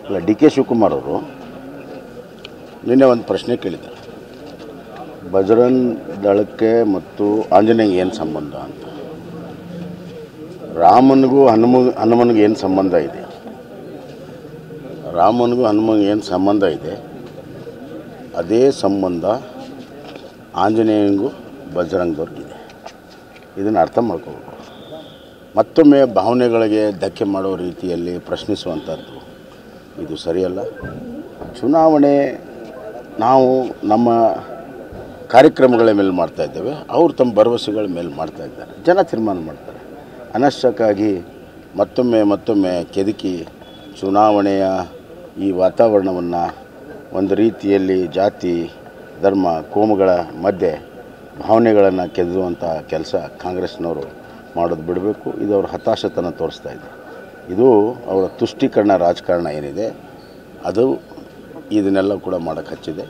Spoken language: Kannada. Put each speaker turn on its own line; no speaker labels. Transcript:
ಅಲ್ಲ, ಡಿ ಕೆ ಶಿವಕುಮಾರ್ ಅವರು ನಿನ್ನೆ ಒಂದು ಪ್ರಶ್ನೆ ಕೇಳಿದ್ದಾರೆ, ಬಜರಂಗ್ ದಳಕ್ಕೆ ಮತ್ತು ಆಂಜನೇಯ ಏನು ಸಂಬಂಧ ಅಂತ. ರಾಮನಿಗೂ ಹನುಮನಿಗೂ ಏನು ಸಂಬಂಧ ಇದೆ? ರಾಮನಿಗೂ ಹನುಮನಿಗೂ ಏನು ಸಂಬಂಧ ಇದೆ, ಅದೇ ಸಂಬಂಧ ಆಂಜನೇಯನಿಗೂ ಬಜರಂಗದವ್ರಿಗಿದೆ. ಇದನ್ನು ಅರ್ಥ ಮಾಡ್ಕೋಬೇಕು. ಮತ್ತೊಮ್ಮೆ ಭಾವನೆಗಳಿಗೆ ಧಕ್ಕೆ ಮಾಡೋ ರೀತಿಯಲ್ಲಿ ಪ್ರಶ್ನಿಸುವಂಥದ್ದು ಇದು ಸರಿಯಲ್ಲ. ಚುನಾವಣೆ ನಾವು ನಮ್ಮ ಕಾರ್ಯಕ್ರಮಗಳ ಮೇಲೆ ಮಾಡ್ತಾಯಿದ್ದೇವೆ, ಅವರು ತಮ್ಮ ಭರವಸೆಗಳ ಮೇಲೆ ಮಾಡ್ತಾಯಿದ್ದಾರೆ. ಜನ ತೀರ್ಮಾನ ಮಾಡ್ತಾರೆ. ಅನಷ್ಟಕ್ಕಾಗಿ ಮತ್ತೊಮ್ಮೆ ಕೆದಕಿ ಚುನಾವಣೆಯ ಈ ವಾತಾವರಣವನ್ನು ಒಂದು ರೀತಿಯಲ್ಲಿ ಜಾತಿ ಧರ್ಮ ಕೋಮುಗಳ ಮಧ್ಯೆ ಭಾವನೆಗಳನ್ನು ಕೆದರುವಂಥ ಕೆಲಸ ಕಾಂಗ್ರೆಸ್ನವರು ಮಾಡೋದು ಬಿಡಬೇಕು. ಇದು ಅವ್ರ ಹತಾಶತನ ತೋರಿಸ್ತಾ ಇದೆ. ಇದು ಅವರ ತುಷ್ಟೀಕರಣ ರಾಜಕಾರಣ ಏನಿದೆ ಅದು ಇದನ್ನೆಲ್ಲ ಕೂಡ ಮಾಡೋಕ್ಕೆ ಹಚ್ಚಿದೆ.